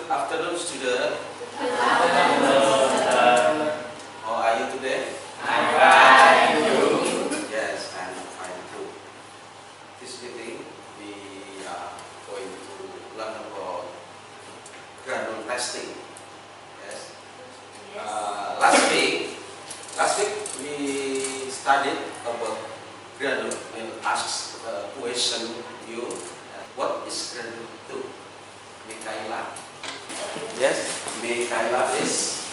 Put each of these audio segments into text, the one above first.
Good afternoon, student. How are you today? I'm fine. Yes, I'm fine too. This meeting, we are going to learn about granule testing. Yes. Last week we studied about granule. We'll ask question you. What is granule to? Mikaela. Yes, Mikaela is.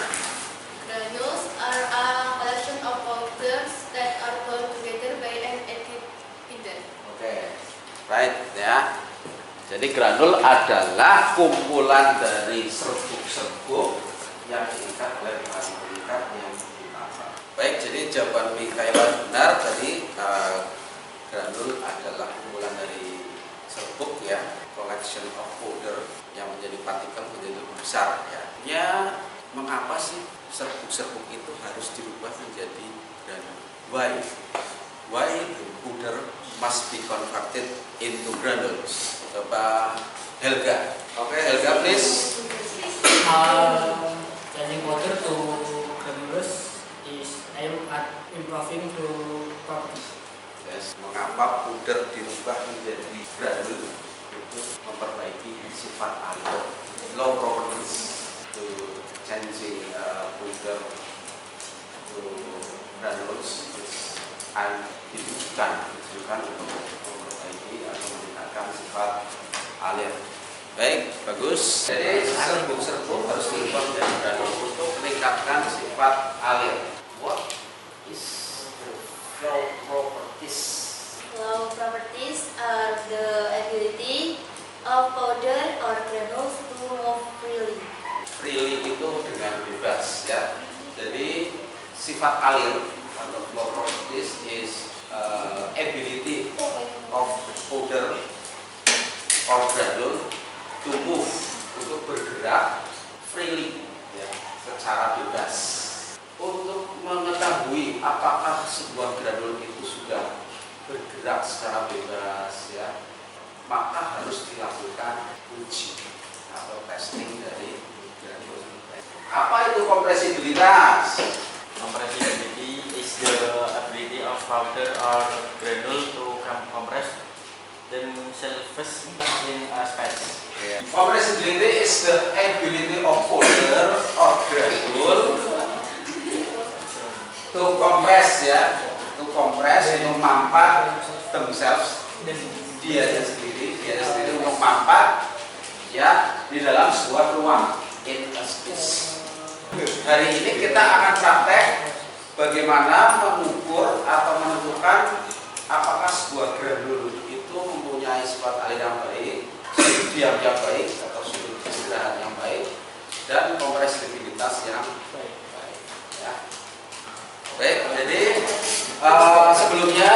Granules are a collection of powders that are bound together by an adhesive. Oke, right ya. Jadi granul adalah kumpulan dari serbuk-serbuk yang diikat oleh bahan pengikat yang ditambah. Baik, jadi jawaban Mikaela benar tadi. Granul adalah kumpulan dari serbuk ya, collection of powder yang menjadi partikel menjadi besar ya. Ya, mengapa sih serbuk-serbuk itu harus dirubah menjadi granul? Why the powder must be converted into granules? Coba Helga. Oke, Helga please. Changing water to granules is aimed at improving the properties. Yes. Mengapa powder dirubah menjadi granul? Itu memperbaiki sifat air, low properties. To changing powder to granules ditujukan untuk memperbaiki atau meningkatkan sifat alir. Baik, bagus. Jadi serbuk-serbuk harus dirubah menjadi granul untuk meningkatkan sifat alir. What is the flow properties? Flow properties are the ability of powder or granules to move freely. Freely itu dengan bebas ya. Jadi sifat alir atau flow properties is ability of powder or granule to move, untuk bergerak freely ya, secara bebas. Untuk mengetahui apakah sebuah granul itu sudah bergerak secara bebas ya, maka harus dilakukan uji atau testing dari granul. Apa itu kompresibilitas? Compressibility is the ability of powder or granule to compress themselves in a space. Compressibility is the ability of powder or granule to compress ya, to mampat themselves, dia sendiri untuk mampat ya di dalam sebuah ruang, in a space. Hari ini kita akan praktek bagaimana mengukur atau menentukan apakah sebuah granul itu mempunyai sifat alir yang baik, sudut diam yang baik atau sudut istirahat yang baik, dan kompresibilitas yang baik ya. Baik, jadi sebelumnya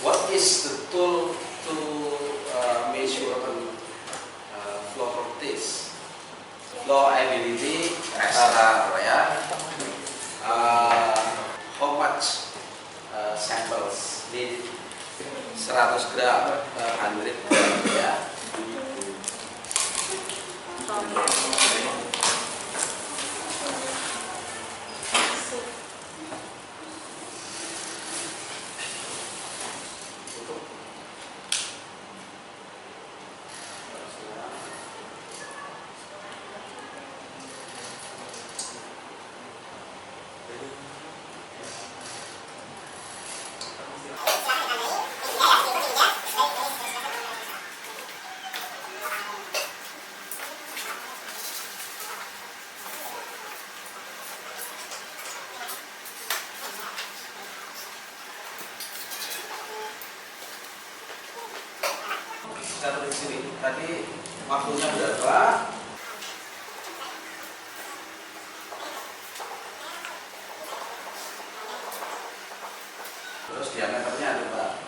what is the tool to measure flow properties? Flow ability extra ya. How much samples need 100 gram 100 gram ya. Kita tulis sini. Tadi waktunya berapa? Terus diameternya ada berapa?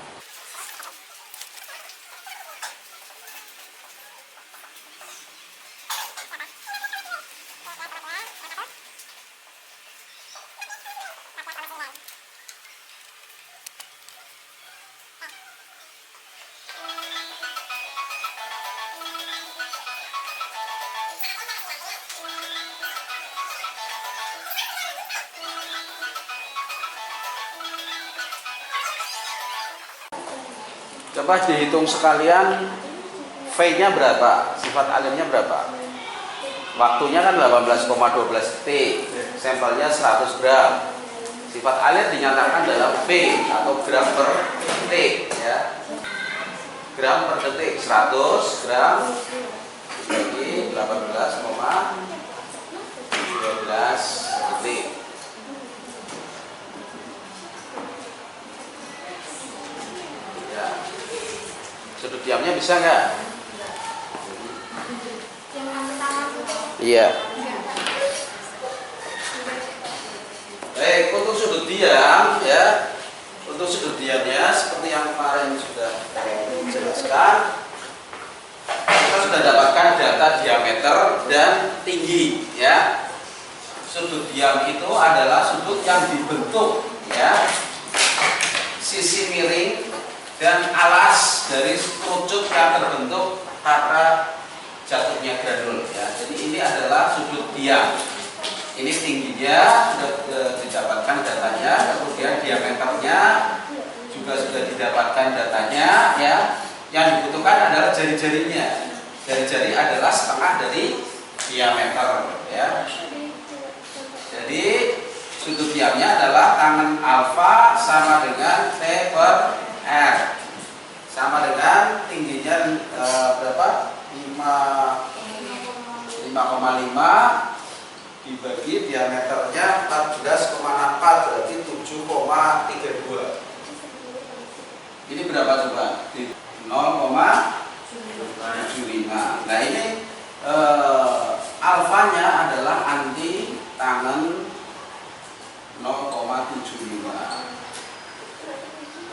Coba dihitung sekalian, V-nya berapa? Sifat alirnya berapa? Waktunya kan 18,12 T, sampelnya 100 gram. Sifat alir dinyatakan dalam V atau gram per detik, ya. Gram per detik, 100 gram dibagi 18,12 detik. Ya. Sudut diamnya bisa nggak? Iya. Baik, untuk sudut diam ya, untuk sudut diamnya seperti yang kemarin sudah dijelaskan, kita sudah dapatkan data diameter dan tinggi ya. Sudut diam itu adalah sudut yang dibentuk ya, sisi miring dan alas dari kerucut yang terbentuk karena jatuhnya granul ya. Jadi ini adalah sudut diam. Ini tingginya sudah didapatkan datanya, kemudian diameternya juga sudah didapatkan datanya ya. Yang dibutuhkan adalah jari-jarinya. Jari-jari adalah setengah dari diameter ya. Jadi sudut diamnya adalah tangan alfa sama dengan T per R, sama dengan tingginya berapa? 5,5 dibagi diameternya 14,64, berarti 7,32. Ini berapa coba? 0,75. Nah ini alfanya adalah anti tangan 0,75.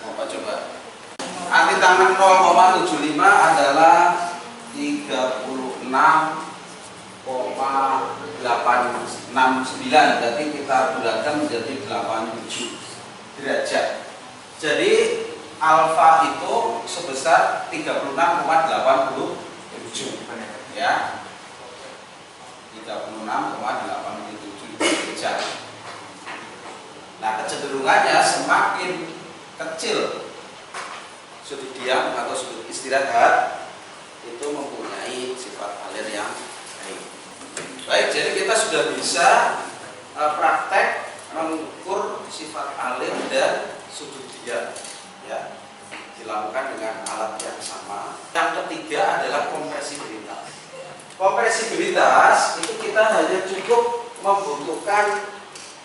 Apa coba? Anti tangan 0,75 adalah 36,869, berarti kita bulatkan menjadi 87 derajat. Jadi alfa itu sebesar 36,87 ya. 36,87 derajat. Nah, kecenderungannya semakin kecil sudut diam atau sudut istirahat itu mempunyai sifat alir yang baik. Baik, jadi kita sudah bisa praktek mengukur sifat alir dan sudut diam ya, dilakukan dengan alat yang sama. Yang ketiga adalah kompresibilitas. Kompresibilitas itu kita hanya cukup membutuhkan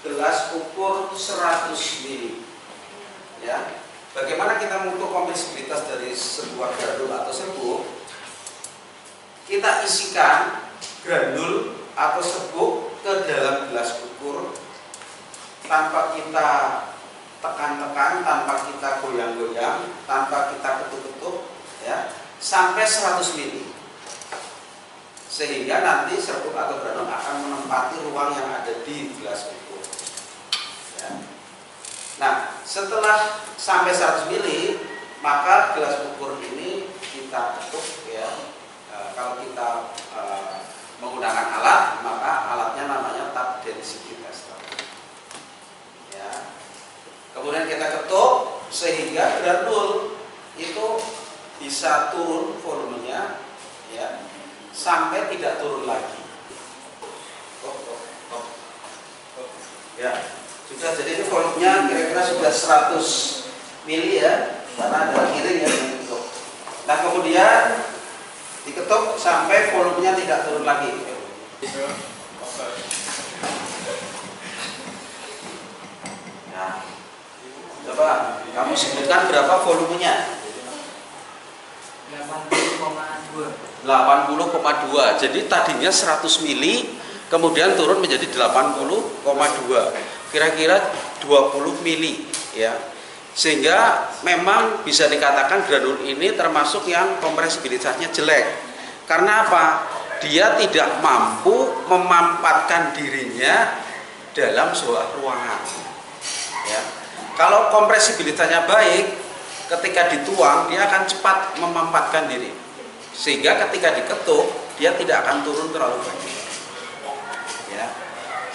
gelas ukur 100 ml ya. Bagaimana kita mengukur kompresibilitas dari sebuah granul atau serbuk? Kita isikan granul atau serbuk ke dalam gelas ukur tanpa kita tekan-tekan, tanpa kita goyang-goyang, tanpa kita ketuk-ketuk ya, sampai 100 ml. Sehingga nanti serbuk atau granul akan menempati ruang yang ada di gelas ukur ya. Nah, setelah sampai 100 ml, maka gelas ukur ini kita ketuk ya. Kalau kita menggunakan alat, maka alatnya namanya tap density tester ya. Kemudian kita ketuk sehingga granul itu bisa turun volumenya ya, sampai tidak turun lagi. Ya, sudah, jadi ini volumenya kira-kira sudah 100 mili ya, karena ada miring ya diketuk. Nah kemudian diketuk sampai volumenya tidak turun lagi. Nah, coba kamu sebutkan berapa volumenya? 80,2. Jadi tadinya 100 mili, kemudian turun menjadi 80,2. Kira-kira 20 mili ya. Sehingga memang bisa dikatakan granul ini termasuk yang kompresibilitasnya jelek. Karena apa? Dia tidak mampu memampatkan dirinya dalam sebuah ruangan ya. Kalau kompresibilitasnya baik, ketika dituang dia akan cepat memampatkan diri, sehingga ketika diketuk dia tidak akan turun terlalu banyak ya.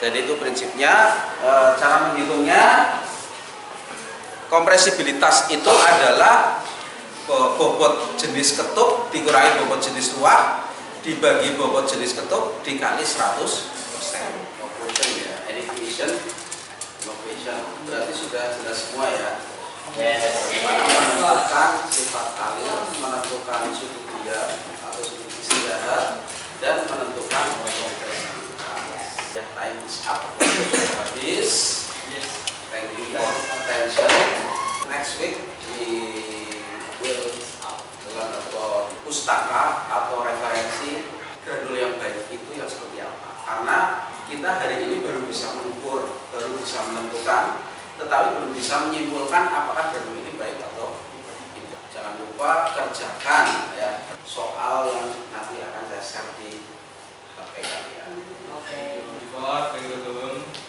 Jadi itu prinsipnya. Cara menghitungnya, kompresibilitas itu adalah bobot jenis ketuk dikurangi bobot jenis ruang dibagi bobot jenis ketuk dikali 100%. Operation ya, education, innovation. Berarti sudah jelas semua ya. Bagaimana menentukan sifat alil, menentukan suku dia atau suku istirahat, dan menentukan kompresivitas. Ya, time is up. Habis. Thank you for attention. Next week we will learn about pustaka atau referensi granul yang baik itu yang seperti apa. Karena kita hari ini baru bisa mengukur, baru bisa menentukan, tetapi belum bisa menyimpulkan apakah granul ini baik atau tidak. Jangan lupa kerjakan ya soal yang nanti akan saya share di HP kalian. Oke. Before, thank you.